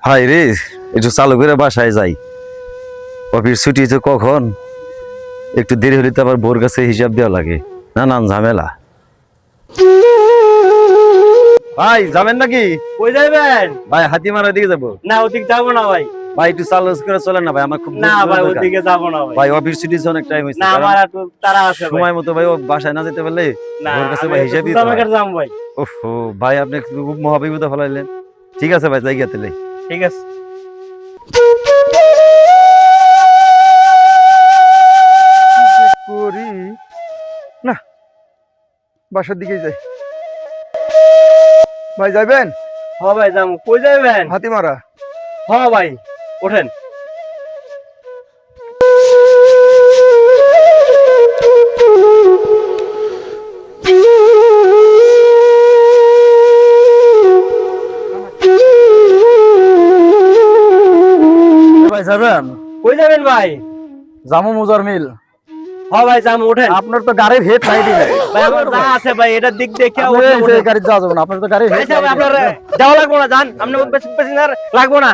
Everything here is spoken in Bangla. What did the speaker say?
হাই রে, একটু চালু করে বাসায় যাই। অফিস ছুটি তো কখন, একটু দেরি হলে তো আবার বোর কাছে হিসাব দেওয়া লাগে, নানান ঝামেলা। ভাই যাবেন নাকি? কই যাবেন? ভাই হাতিমারা দিকে যাবো। না ওদিকে যাবো না ভাই। ভাই একটু চালু করে চলেন না ভাই, আমার খুব না ভাই দরকার। ওদিকে যাবো না ভাই। ভাই অফিস ছুটি অনেক টাইম হয়েছে, না আমার একটু তাড়া আছে ভাই। সময় মতো ভাই ও বাসায় না যেতে পারলে না ওর কাছে আমি ভাই একটু হিসাব দিতে হয়। সুতামাকের যাম ভাই। ওহো ভাই, আপনি খুব মহাবিপদে ফেলাইলেন। ঠিক আছে ভাই, যাই গেলে। ঠিক আছে। করি না, বাসার দিকেই যাই। ভাই যাইবেন? হ ভাই যাম। কই যাবেন? হাতিমারা। হ ভাই ওঠেন। ভাই যাবেন? কই যাবেন ভাই? জামু মুজার মিল। হ ভাই যাম ওঠেন। আপনার তো গাড়ির হেড লাইট নাই। ভাই আমার যা আছে ভাই এটার দিক দেখে আপনি এই যে গাড়ি যাওয়া যাবে না, আপনার তো গাড়ির হেড আচ্ছা ভাই আপনার যাওয়া লাগবো না, যান। আপনি বেশি বেশি লাগবো না।